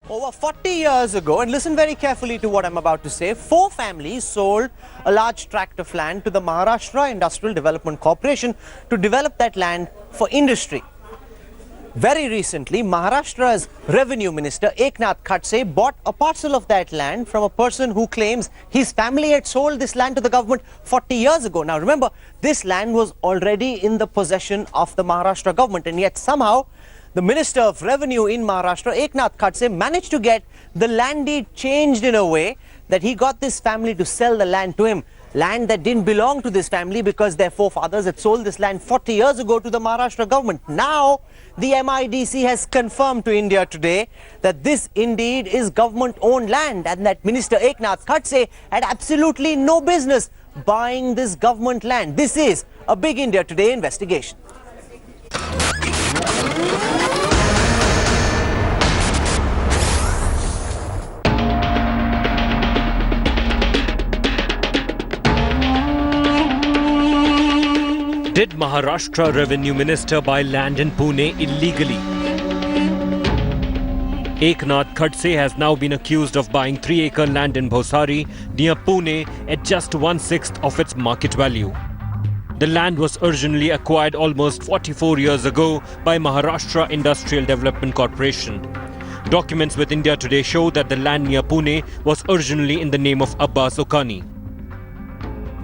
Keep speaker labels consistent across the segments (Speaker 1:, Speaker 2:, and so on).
Speaker 1: Over 40 years ago, and listen very carefully to what I'm about to say, 4 families sold a large tract of land to the Maharashtra Industrial Development Corporation to develop that land for industry. Very recently, Maharashtra's Revenue Minister Eknath Khadse bought a parcel of that land from a person who claims his family had sold this land to the government 40 years ago. Now remember, this land was already in the possession of the Maharashtra government, and yet somehow the Minister of Revenue in Maharashtra, Eknath Khadse, managed to get the land deed changed in a way that he got this family to sell the land to him. Land that didn't belong to this family because their forefathers had sold this land 40 years ago to the Maharashtra government. Now, the MIDC has confirmed to India today that this indeed is government-owned land and that Minister Eknath Khadse had absolutely no business buying this government land. This is a Big India Today investigation.
Speaker 2: Did Maharashtra Revenue Minister buy land in Pune illegally? Eknath Khadse has now been accused of buying 3-acre land in Bhosari near Pune at just 1/6 of its market value. The land was originally acquired almost 44 years ago by Maharashtra Industrial Development Corporation. Documents with India Today show that the land near Pune was originally in the name of Abbas Okani.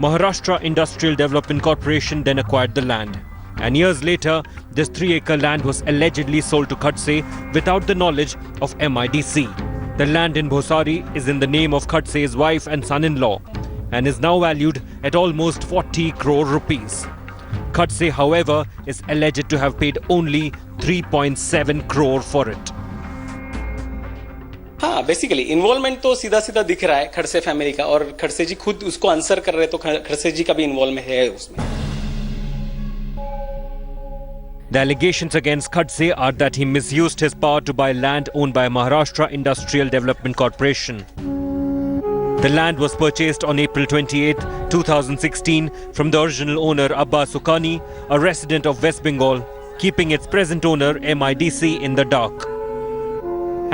Speaker 2: Maharashtra Industrial Development Corporation then acquired the land. And years later, this 3-acre land was allegedly sold to Khadse without the knowledge of MIDC. The land in Bhosari is in the name of Khadse's wife and son-in-law and is now valued at almost 40 crore rupees. Khadse, however, is alleged to have paid only 3.7 crore for it.
Speaker 3: हाँ, basically involvement तो सीधा सीधा दिख रहा है Khadse family का, और खड़से जी खुद उसको आंसर कर रहे, तो खड़से जी का भी इन्वॉल्वमेंट है उसमें.
Speaker 2: The allegations against Khadse are that he misused his power to buy land owned by Maharashtra Industrial Development Corporation. The land was purchased on April 28, 2016 from the original owner Abbas Okani, a resident of West Bengal, keeping its present owner MIDC in the dark.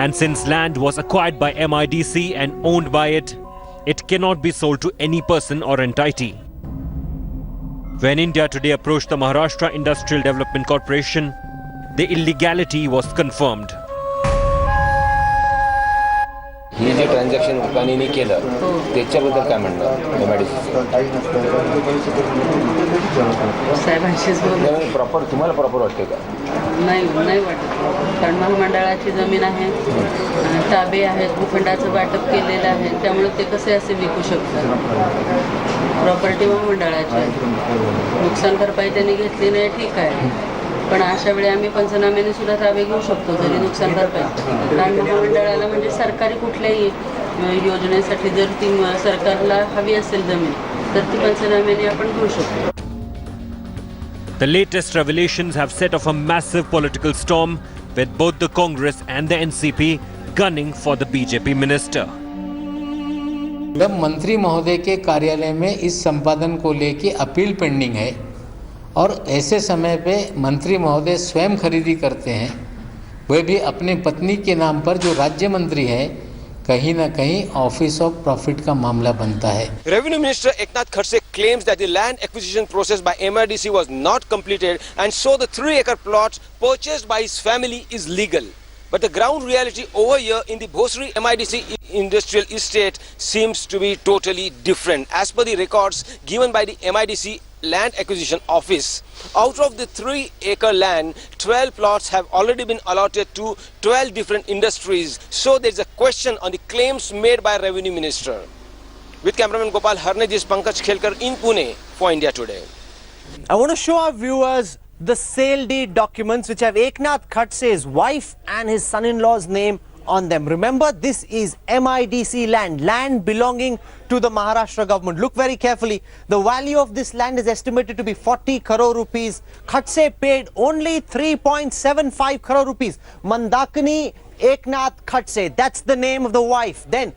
Speaker 2: And since land was acquired by MIDC and owned by it, it cannot be sold to any person or entity. When India Today approached the Maharashtra Industrial Development Corporation, the illegality was confirmed.
Speaker 4: हे जे transaction उकानीने केलं त्याच्याबद्दल काय म्हणणार proper तुम्हाला proper वाटते का?
Speaker 5: नाही वाटत, कारण महामंडळाची जमीन आहे, ताबे आहेत, भूखंडाचं वाटप केलेलं आहे, त्यामुळे ते कसे असे विकू शकतात. प्रॉपर्टी महामंडळाची आहे, नुकसान भरपाई त्यांनी घेतली नाही, ठीक आहे, पण अशा वेळी आम्ही पंचनाम्याने सुद्धा ताबे घेऊ शकतो जरी नुकसान भरपाई. कारण महामंडळाला म्हणजे सरकारी कुठल्याही योजनेसाठी जर ती सरकारला हवी असेल जमीन तर ती पंचनाम्याने आपण घेऊ शकतो.
Speaker 2: The latest revelations have set off a massive political storm with both the Congress and the NCP gunning for the BJP minister.
Speaker 6: जब मंत्री महोदय के कार्यालय में इस संपादन को लेके अपील पेंडिंग है और ऐसे समय पे मंत्री महोदय स्वयं खरीदी करते हैं, वह भी अपने पत्नी के नाम पर जो राज्य मंत्री है, कहीं ना कहीं ऑफिस ऑफ प्रॉफिट का मामला बनता है.
Speaker 7: Revenue Minister Eknath Khadse claims that the land acquisition process by MIDC was not completed and so the 3-acre plot purchased by his family is legal. But the ground reality over here in the Bhosari MIDC industrial estate seems to be totally different. As per the records given by the MIDC Land Acquisition Office, out of the 3-acre land, 12 plots have already been allotted to 12 different industries. So there is a question on the claims made by Revenue Minister. With cameraman Gopal Harnejis, Pankaj Khelkar in Pune for India Today.
Speaker 1: I want to show our viewers the sale deed documents which have Eknath Khadse's wife and his son-in-law's name on them. Remember, this is MIDC land belonging to the Maharashtra government. Look very carefully. The value of this land is estimated to be 40 crore rupees. Khadse paid only 3.75 crore rupees. Mandakini Eknath Khadse, that's the name of the wife. Then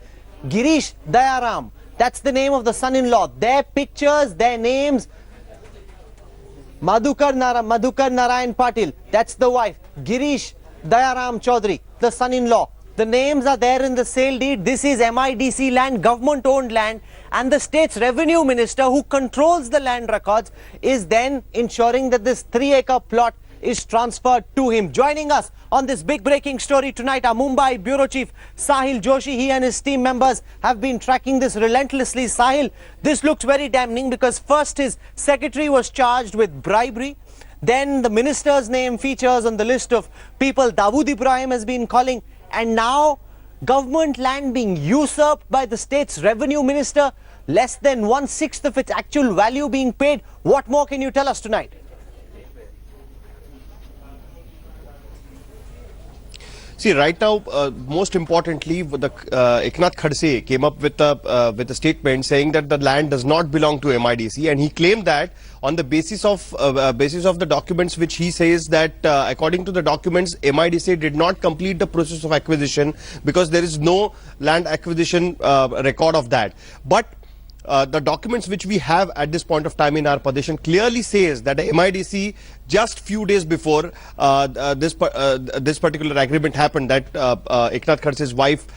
Speaker 1: Girish Dayaram, that's the name of the son-in-law. Their pictures, their names. Madhukar Narayan Patil, that's the wife. Girish Dayaram Chaudhary, the son-in-law. The names are there in the sale deed. This is MIDC land, government owned land, and the state's revenue minister, who controls the land records, is then ensuring that this 3-acre plot is transferred to him. Joining us on this big breaking story tonight, our Mumbai bureau chief Sahil Joshi. He and his team members have been tracking this relentlessly. Sahil, this looks very damning because first his secretary was charged with bribery. Then the minister's name features on the list of people Dawood Ibrahim has been calling. And now government land being usurped by the state's revenue minister, less than 1/6 of its actual value being paid. What more can you tell us tonight?
Speaker 8: See, right now, most importantly, the Eknath Khadse came up with a statement saying that the land does not belong to MIDC, and he claimed that on the basis of the documents, which he says that according to the documents, MIDC did not complete the process of acquisition because there is no land acquisition record of that. But the documents which we have at this point of time in our possession clearly says that the MIDC just few days before this particular agreement happened, that Eknath Khadse's wife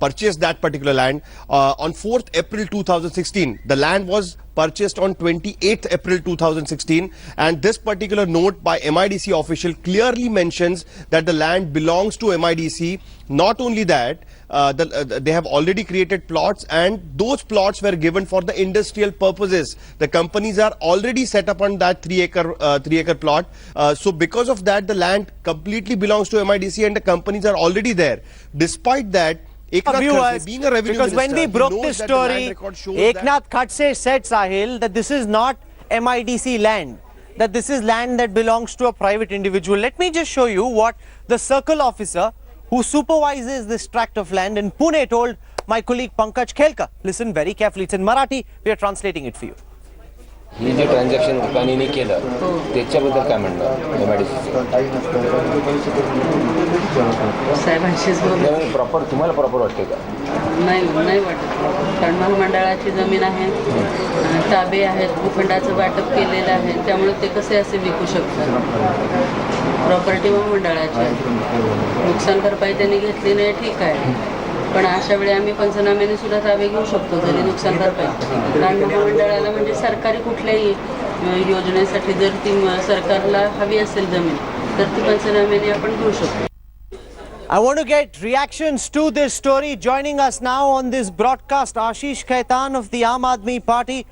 Speaker 8: purchased that particular land on 4th April 2016. The land was purchased on 28th April 2016, and this particular note by MIDC official clearly mentions that the land belongs to MIDC. Not only that, they have already created plots, and those plots were given for the industrial purposes. The companies are already set up on that 3-acre plot. So because of that, the land completely belongs to MIDC and the companies are already there. Despite that, Eknath Khadse, being a revenue
Speaker 1: because
Speaker 8: minister,
Speaker 1: when we broke this story, Eknath Khadse said, Sahil, that this is not MIDC land, that this is land that belongs to a private individual. Let me just show you what the circle officer who supervises this tract of land in Pune told my colleague Pankaj Khelkar. Listen very carefully. It's in Marathi. We are translating it for you.
Speaker 4: हे जे transaction उकानीने केलं त्याच्याबद्दल काय म्हणणं MIDC
Speaker 5: साहेबांशीच बोलू.
Speaker 4: Proper तुम्हाला proper वाटते का?
Speaker 5: नाही वाटत, कारण महामंडळाची जमीन आहे, ताबे आहेत, भूखंडाचं वाटप केलेलं आहे, त्यामुळे ते कसे असे विकू शकतात? प्रॉपर्टी महामंडळाची आहे. नुकसान भरपाई त्यांनी घेतली नाही, ठीक आहे, पण अशा वेळी आम्ही पंचनाम्याने सुद्धा ताबे घेऊ शकतो जरी नुकसान भरपाई. कारण महामंडळाला म्हणजे सरकारी कुठल्याही योजनेसाठी जर ती सरकारला हवी असेल जमीन तर ती पंचनाम्याने आपण घेऊ शकतो.
Speaker 1: I want to get reactions to this story. Joining us now on this broadcast, Ashish Khaitan of the Aam Aadmi Party,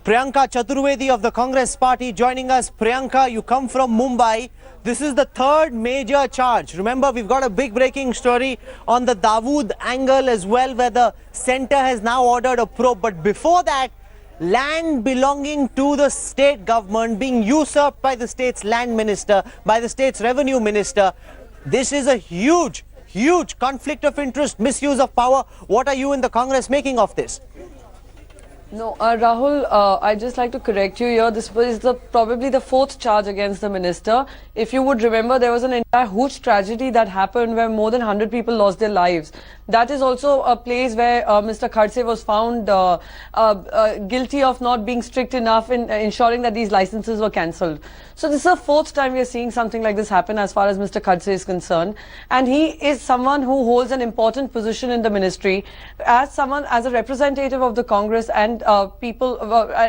Speaker 1: Priyanka Chaturvedi of the Congress Party joining us. Priyanka, you come from Mumbai. This is the third major charge. Remember, we've got a big breaking story on the Dawood angle as well, where the center has now ordered a probe. But before that, land belonging to the state government being usurped by the state's land minister, by the state's revenue minister. This is a huge conflict of interest, misuse of power. What are you in the Congress making of this?
Speaker 9: No, Rahul, I'd just like to correct you here. This was probably the 4th charge against the minister. If you would remember, there was an entire huge tragedy that happened where more than 100 people lost their lives. That is also a place where Mr. Khadse was found guilty of not being strict enough in ensuring that these licenses were cancelled. So this is the 4th time we are seeing something like this happen as far as Mr. Khadse is concerned. And he is someone who holds an important position in the ministry. As a representative of the Congress and people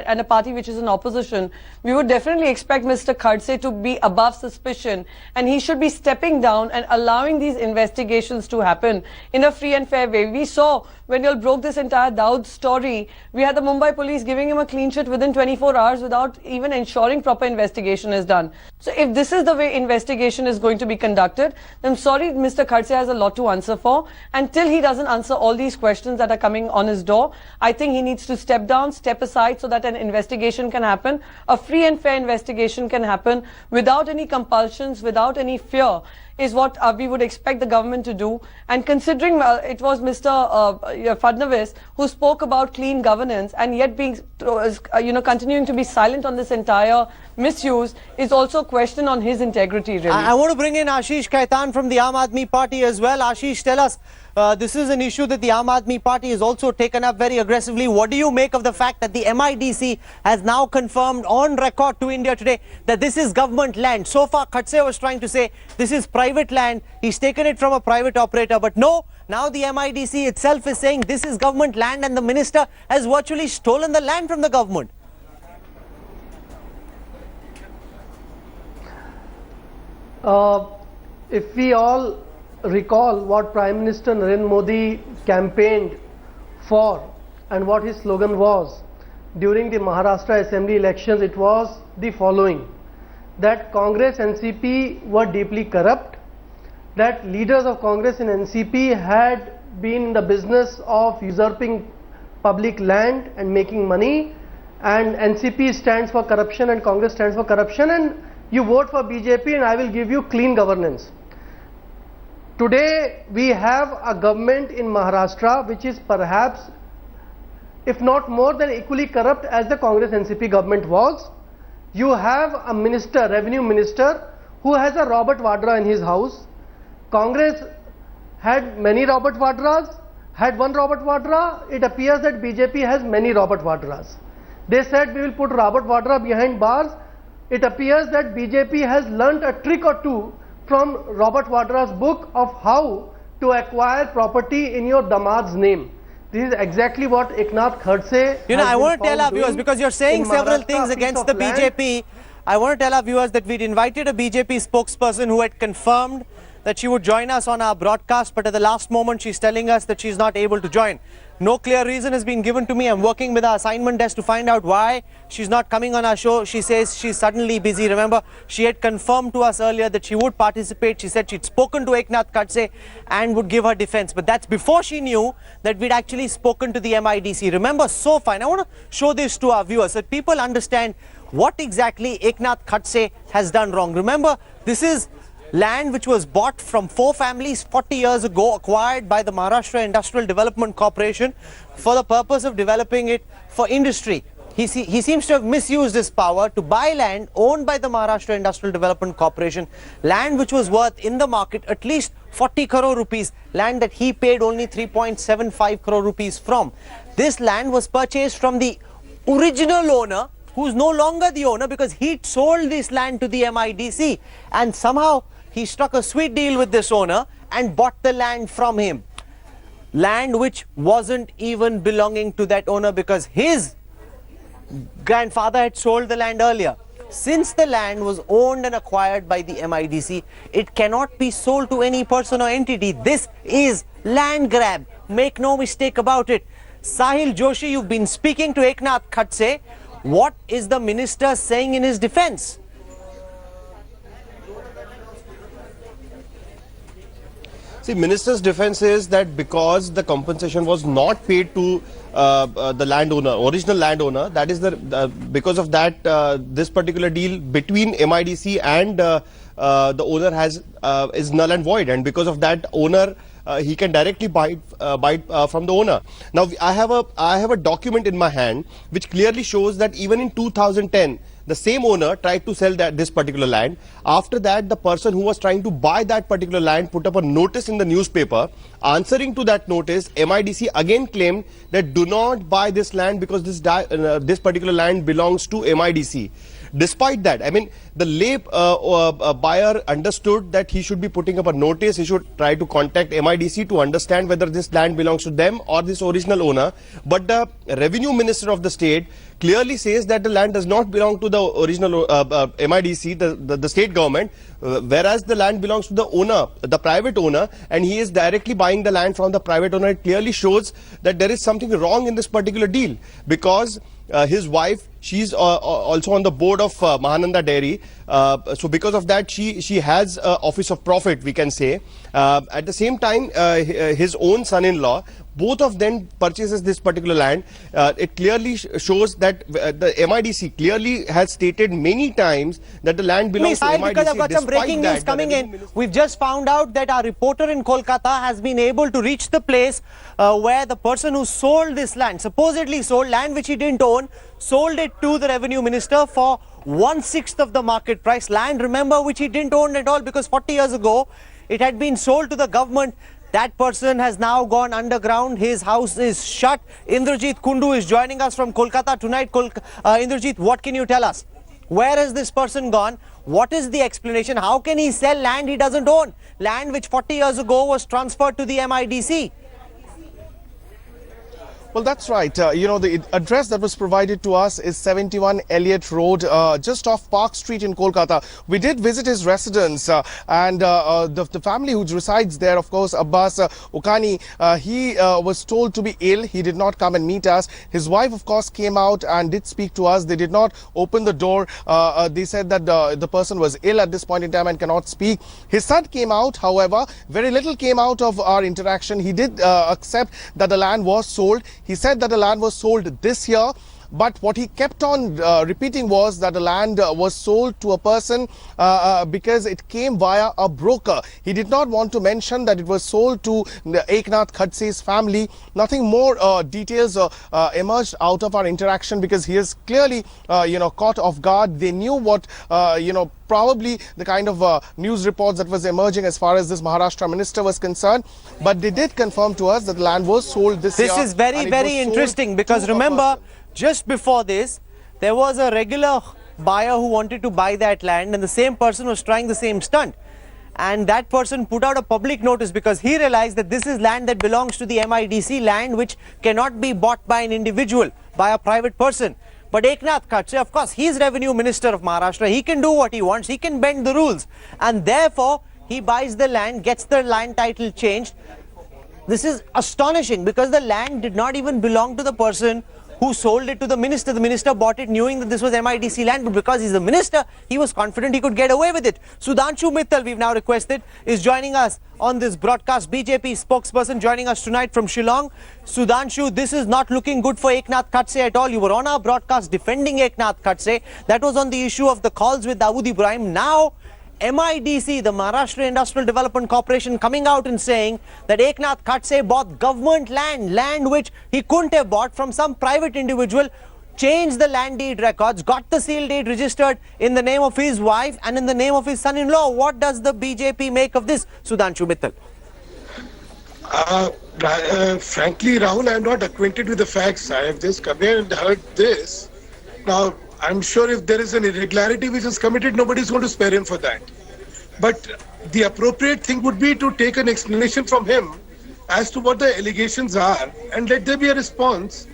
Speaker 9: and a party which is in opposition, we would definitely expect Mr. Khadse to be above suspicion, and he should be stepping down and allowing these investigations to happen in a free and fair way. We saw when you all broke this entire Dawood story, we had the Mumbai police giving him a clean sheet within 24 hours without even ensuring proper investigation is done. So if this is the way investigation is going to be conducted, then sorry, Mr. Khadse has a lot to answer for. Until he doesn't answer all these questions that are coming on his door, I think he needs to step down, step aside so that an investigation can happen. A free and fair investigation can happen without any compulsions, without any fear, is what we would expect the government to do. And considering it was Mr. Fadnavis who spoke about clean governance, and yet being, continuing to be silent on this entire misuse is also a question on his integrity, really.
Speaker 1: I want to bring in Ashish Khaitan from the Aam Aadmi Party as well. Ashish, tell us, This is an issue that the Aam Aadmi Party has also taken up very aggressively. What do you make of the fact that the MIDC has now confirmed on record to India today that this is government land? So far, Khadse was trying to say this is private land. He's taken it from a private operator. But no, now the MIDC itself is saying this is government land and the minister has virtually stolen the land from the government.
Speaker 10: If we all recall what Prime Minister Narendra Modi campaigned for and what his slogan was during the Maharashtra Assembly elections, it was the following: that Congress NCP were deeply corrupt, that leaders of Congress and NCP had been in the business of usurping public land and making money, and NCP stands for corruption and Congress stands for corruption, and you vote for BJP and I will give you clean governance. Today we have a government in Maharashtra which is perhaps, if not more than equally corrupt as the Congress NCP government was. You have a minister, revenue minister, who has a Robert Vadra in his house. Congress had many Robert Vadras, had one Robert Vadra. It appears that BJP has many Robert Vadras. They said we will put Robert Vadra behind bars. It appears that BJP has learnt a trick or two from Robert Vadra's book of how to acquire property in your damad's name. This is exactly what Eknath Khadse.
Speaker 1: You know, I want to tell our viewers, because you're saying several things against the BJP, I want to tell our viewers that we'd invited a BJP spokesperson who had confirmed that she would join us on our broadcast, but at the last moment she's telling us that she's not able to join. No clear reason has been given to me. I'm working with our assignment desk to find out why she's not coming on our show. She says she's suddenly busy. Remember, she had confirmed to us earlier that she would participate. She said she'd spoken to Eknath Khadse and would give her defense. But that's before she knew that we'd actually spoken to the MIDC. Remember, so fine. I want to show this to our viewers so that people understand what exactly Eknath Khadse has done wrong. Remember, this is land which was bought from 4 families 40 years ago, acquired by the Maharashtra Industrial Development Corporation for the purpose of developing it for industry. He seems to have misused his power to buy land owned by the Maharashtra Industrial Development Corporation, land which was worth in the market at least 40 crore rupees, land that he paid only 3.75 crore rupees from. This land was purchased from the original owner, who's no longer the owner, because he sold this land to the MIDC, and somehow he struck a sweet deal with this owner and bought the land from him. Land which wasn't even belonging to that owner because his grandfather had sold the land earlier. Since the land was owned and acquired by the MIDC, it cannot be sold to any person or entity. This is land grab. Make no mistake about it. Sahil Joshi, you've been speaking to Eknath Khadse. What is the minister saying in his defense?
Speaker 8: See, minister's defense is that because the compensation was not paid to the landowner, original landowner, that is because of that this particular deal between MIDC and the owner is null and void, and because of that owner he can directly buy from the owner. Now I have a document in my hand which clearly shows that even in 2010 the same owner tried to sell this particular land. After that, the person who was trying to buy that particular land put up a notice in the newspaper. Answering to that notice, MIDC again claimed that do not buy this land because this particular land belongs to MIDC. Despite that, I mean, the lay buyer understood that he should be putting up a notice. He should try to contact MIDC to understand whether this land belongs to them or this original owner. But the revenue minister of the state clearly says that the land does not belong to the original MIDC, the state government, whereas the land belongs to the owner, the private owner, and he is directly buying the land from the private owner. It clearly shows that there is something wrong in this particular deal, because his wife, she's also on the board of Mahananda Dairy. So because of that, she has office of profit, we can say. At the same time, his own son-in-law, both of them purchases this particular land. It clearly shows that the MIDC clearly has stated many times that the land belongs to MIDC.
Speaker 1: Because I've got some breaking news coming in. We've just found out that our reporter in Kolkata has been able to reach the place where the person who sold this land, supposedly sold land which he didn't own, sold it to the revenue minister for 1/6 of the market price. Land, remember, which he didn't own at all, because 40 years ago it had been sold to the government. That person has now gone underground. His house is shut. Indrajit Kundu is joining us from Kolkata tonight. Indrajit, what can you tell us? Where has this person gone? What is the explanation? How can he sell land he doesn't own? Land which 40 years ago was transferred to the MIDC.
Speaker 11: Well, that's right. The address that was provided to us is 71 Elliott Road, just off Park Street in Kolkata. We did visit his residence and the family who resides there, of course, Abbas Ukani, he was told to be ill. He did not come and meet us. His wife, of course, came out and did speak to us. They did not open the door. They said that the person was ill at this point in time and cannot speak. His son came out, however, very little came out of our interaction. He did accept that the land was sold. He said that the land was sold this year, but what he kept on repeating was that the land was sold to a person because it came via a broker. He did not want to mention that it was sold to the Eknath Khadse's family. Nothing more details emerged out of our interaction because he is clearly, caught off guard. They knew what, probably the kind of news reports that was emerging as far as this Maharashtra minister was concerned. But they did confirm to us that the land was sold this year.
Speaker 1: This is very, very interesting because remember, just before this, there was a regular buyer who wanted to buy that land and the same person was trying the same stunt. And that person put out a public notice because he realized that this is land that belongs to the MIDC, land which cannot be bought by an individual, by a private person. But Eknath Khadse, of course, he is Revenue Minister of Maharashtra. He can do what he wants. He can bend the rules. And therefore, he buys the land, gets the land title changed. This is astonishing because the land did not even belong to the person who sold it to the minister. The minister bought it knowing that this was MIDC land, but because he's the minister, he was confident he could get away with it. Sudhanshu Mittal, we've now requested, is joining us on this broadcast. BJP spokesperson joining us tonight from Shillong. Sudhanshu, this is not looking good for Eknath Khadse at all. You were on our broadcast defending Eknath Khadse. That was on the issue of the calls with Dawood Ibrahim. Now, MIDC, the Maharashtra Industrial Development Corporation, coming out and saying that Eknath Khadse bought government land which he couldn't have bought from some private individual, changed the land deed records, got the seal deed registered in the name of his wife and in the name of his son-in-law. What does the BJP make of this, Sudhanshu Mittal?
Speaker 12: Frankly, Rahul, I am not acquainted with the facts. I have just come here and heard this. Now, I'm sure if there is an irregularity which is committed, nobody is going to spare him for that. But the appropriate thing would be to take an explanation from him as to what the allegations are and let there be a response.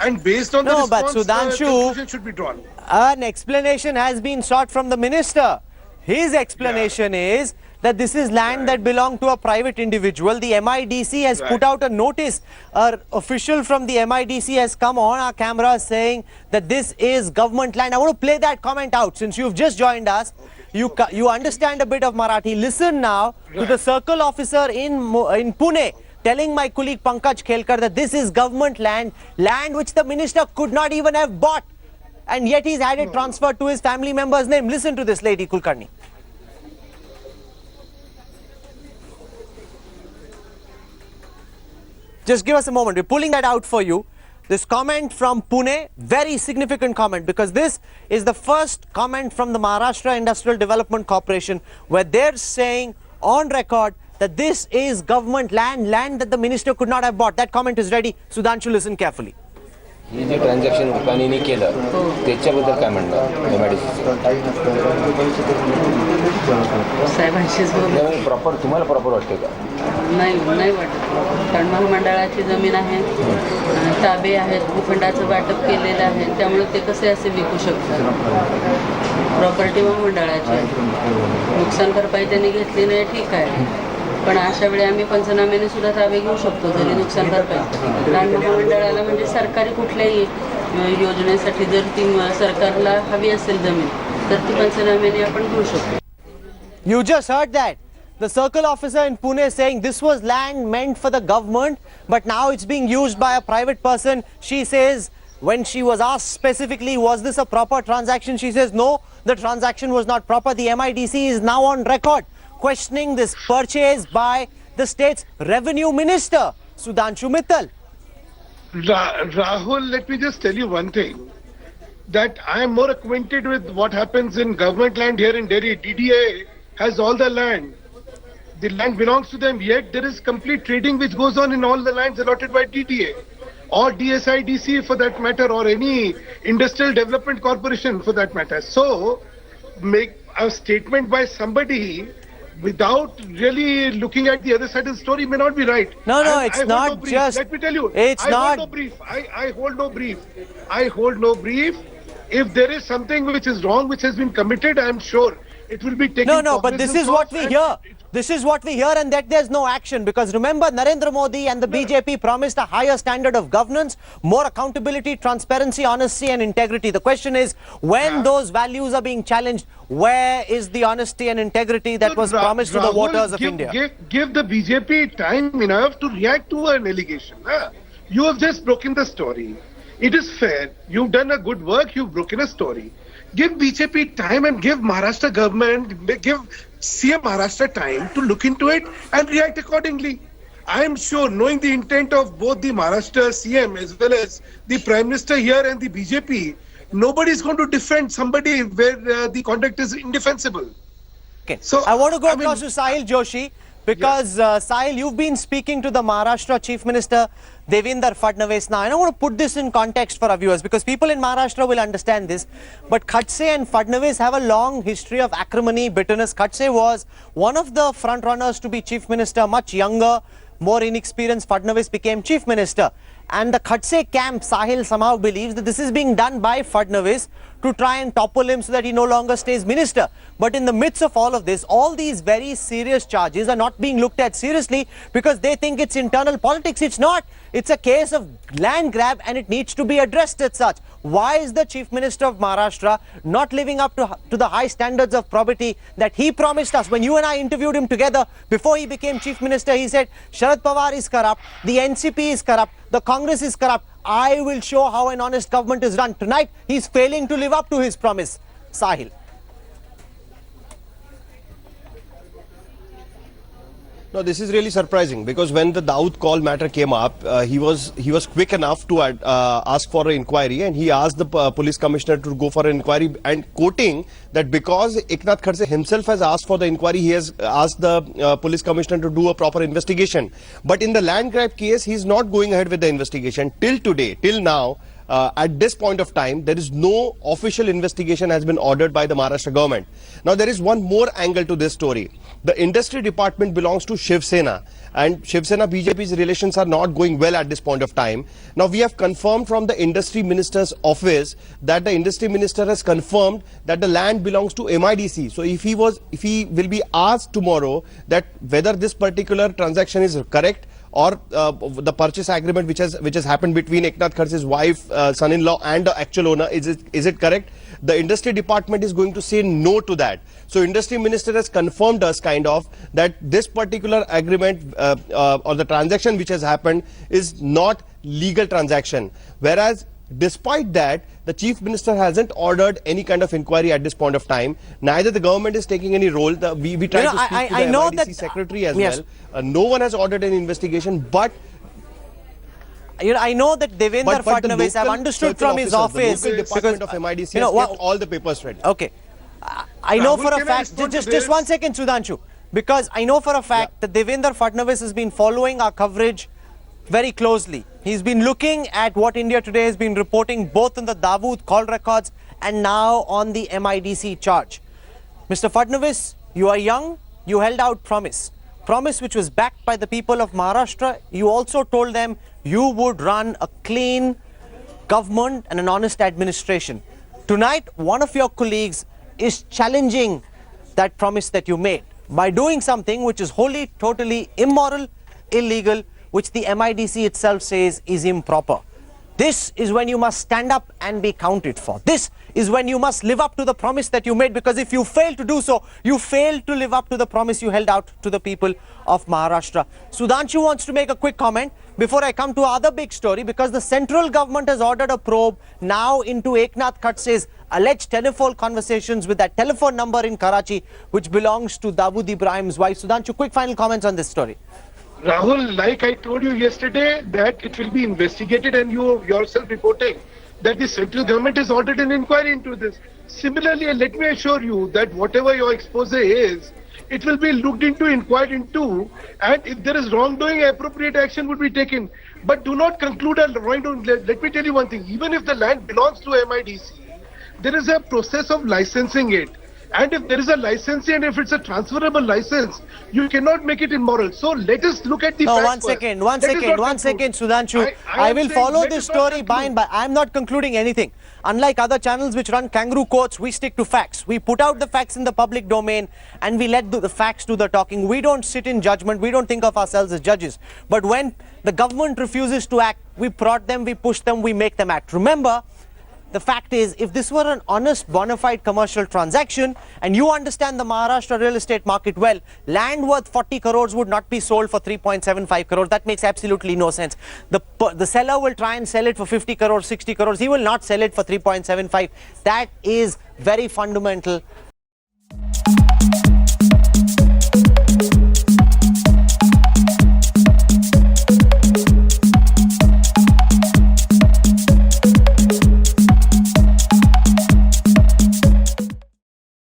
Speaker 12: And based on the response, conclusion should be drawn.
Speaker 1: An explanation has been sought from the minister. His explanation is that this is land that belonged to a private individual. The MIDC has put out a notice. An official from the MIDC has come on our camera saying that this is government land. I want to play that comment out since you've just joined us. You understand a bit of Marathi. Listen now to the circle officer in Pune telling my colleague Pankaj Khelkar that this is government land which the minister could not even have bought. And yet he's had it transferred to his family member's name. Listen to this lady, Kulkarni. Just give us a moment. We're pulling that out for you. This comment from Pune, very significant comment because this is the first comment from the Maharashtra Industrial Development Corporation where they're saying on record that this is government land that the minister could not have bought. That comment is ready. Sudhanshu, listen carefully.
Speaker 4: हे जे transaction उकानीने केलं त्याच्याबद्दल काय म्हणणार
Speaker 5: साहेबांशी
Speaker 4: proper तुम्हाला proper वाटते का?
Speaker 5: नाही वाटत कारण महामंडळाची जमीन आहे, ताबे आहेत, भूखंडाचं वाटप केलेलं आहे, त्यामुळे ते कसे असे विकू शकतात. प्रॉपर्टी महामंडळाची आहे, नुकसान भरपाई त्यांनी घेतली नाही ठीक आहे, पण अशा वेळी आम्ही पंचनाम्याने सुद्धा ताबे घेऊ शकतो जरी नुकसान भरपाई. कारण महामंडळाला म्हणजे सरकारी कुठल्याही योजनेसाठी जर ती सरकारला हवी असेल जमीन तर ती पंचनाम्याने आपण घेऊ शकतो.
Speaker 1: You just heard that. The circle officer in Pune is saying this was land meant for the government, but now it's being used by a private person. She says when she was asked specifically, was this a proper transaction? She says no, the transaction was not proper. The MIDC is now on record questioning this purchase by the state's revenue minister, Sudhanshu Mittal.
Speaker 12: Rahul, let me just tell you one thing, that I am more acquainted with what happens in government land here in Delhi. DDA has all the land. the land belongs to them, yet there is complete trading which goes on in all the lands allotted by TDA or DSIDC for that matter, or any industrial development corporation for that matter. So make a statement by somebody without really looking at the other side of the story may not be right.
Speaker 1: No, it's not just.
Speaker 12: Let me tell you,
Speaker 1: It's
Speaker 12: I
Speaker 1: not.
Speaker 12: hold no brief. I hold no brief. I hold no brief. If there is something which is wrong, which has been committed, I am sure it will be taken.
Speaker 1: No, but this is what we hear. This is what we hear, and that there's no action. Because remember, Narendra Modi and the BJP promised a higher standard of governance, more accountability, transparency, honesty and integrity. The question is, when those values are being challenged, where is the honesty and integrity that was promised to the voters of India?
Speaker 12: Give the BJP time enough to react to an allegation. You have just broken the story. It is fair. You've done a good work. You've broken a story. Give BJP time and give Maharashtra government, give CM Maharashtra time to look into it and react accordingly. I am sure, knowing the intent of both the Maharashtra CM as well as the Prime Minister here and the BJP, nobody is going to defend somebody where the conduct is indefensible.
Speaker 1: Okay. So I want to go across to Sahil Joshi. Because, Sahil, you've been speaking to the Maharashtra Chief Minister, Devendra Fadnavis now. And I want to put this in context for our viewers, because people in Maharashtra will understand this. But Khadse and Fadnavis have a long history of acrimony, bitterness. Khadse was one of the front runners to be Chief Minister, much younger, more inexperienced. Fadnavis became Chief Minister. And the Khadse camp, Sahil, somehow believes that this is being done by Fadnavis to try and topple him so that he no longer stays minister. But in the midst of all of this, all these very serious charges are not being looked at seriously because they think it's internal politics. It's not. It's a case of land grab and it needs to be addressed as such. Why is the Chief Minister of Maharashtra not living up to the high standards of probity that he promised us? When you and I interviewed him together before he became Chief Minister, he said, Sharad Pawar is corrupt, the NCP is corrupt, the Congress is corrupt. I will show how an honest government is run. Tonight, he's failing to live up to his promise. Sahil.
Speaker 8: No, this is really surprising because when the Dawood call matter came up, he was quick enough to ask for an inquiry, and he asked the police commissioner to go for an inquiry, and quoting that because Eknath Khadse himself has asked for the inquiry, he has asked the police commissioner to do a proper investigation. But in the land grab case, he is not going ahead with the investigation till today, till now. At this point of time, there is no official investigation has been ordered by the Maharashtra government. Now, there is one more angle to this story. The industry department belongs to Shiv Sena, and Shiv Sena BJP's relations are not going well at this point of time. Now, we have confirmed from the industry minister's office that the industry minister has confirmed that the land belongs to MIDC. So, if he will be asked tomorrow that whether this particular transaction is correct, or the purchase agreement which has happened between Eknath Khadse's wife, son-in-law and the actual owner, is it correct? The industry department is going to say no to that. So industry minister has confirmed us kind of that this particular agreement or the transaction which has happened is not legal transaction. Whereas despite that, the Chief Minister hasn't ordered any kind of inquiry at this point of time. Neither the government is taking any role. We tried to speak to the MIDC secretary as well. No one has ordered any investigation, but
Speaker 1: I know that Devendra Fadnavis, I've understood from his office,
Speaker 8: the local department of MIDC has kept all the papers ready.
Speaker 1: Okay. I know for a fact, just 1 second, Sudhanshu, because I know for a fact that Devendra Fadnavis has been following our coverage very closely. He's been looking at what India Today has been reporting both on the Dawood call records and now on the MIDC charge. Mr. Fadnavis, you are young, you held out promise which was backed by the people of Maharashtra. You also told them you would run a clean government and an honest administration. Tonight, one of your colleagues is challenging that promise that you made by doing something which is wholly, totally immoral, illegal, which the MIDC itself says is improper. This is when you must stand up and be counted for. This is when you must live up to the promise that you made, because if you fail to do so, you fail to live up to the promise you held out to the people of Maharashtra. Sudhanshu wants to make a quick comment before I come to other big story, because the central government has ordered a probe now into Eknath Khadse's alleged telephone conversations with that telephone number in Karachi, which belongs to Dawood Ibrahim's wife. Sudhanshu, quick final comments on this story.
Speaker 12: Rahul, like I told you yesterday, that it will be investigated, and you yourself reporting that the central government has ordered an inquiry into this. Similarly, let me assure you that whatever your expose is, it will be looked into, inquired into, and if there is wrongdoing, appropriate action would be taken. But do not conclude a wrongdoing. Let me tell you one thing, even if the land belongs to MIDC, there is a process of licensing it. And if there is a licensing and if it's a transferable license, you cannot make it immoral. So let us look at the
Speaker 1: No,
Speaker 12: facts
Speaker 1: one second, Sudhanshu. I will follow this story by and by. I'm not concluding anything. Unlike other channels which run kangaroo courts, we stick to facts. We put out the facts in the public domain and we let the facts do the talking. We don't sit in judgment. We don't think of ourselves as judges. But when the government refuses to act, we prod them, we push them, we make them act. Remember, the fact is, if this were an honest, bona fide commercial transaction, and you understand the Maharashtra real estate market well, land worth 40 crores would not be sold for 3.75 crores. That makes absolutely no sense. The seller will try and sell it for 50 crores, 60 crores. He will not sell it for 3.75. That is very fundamental.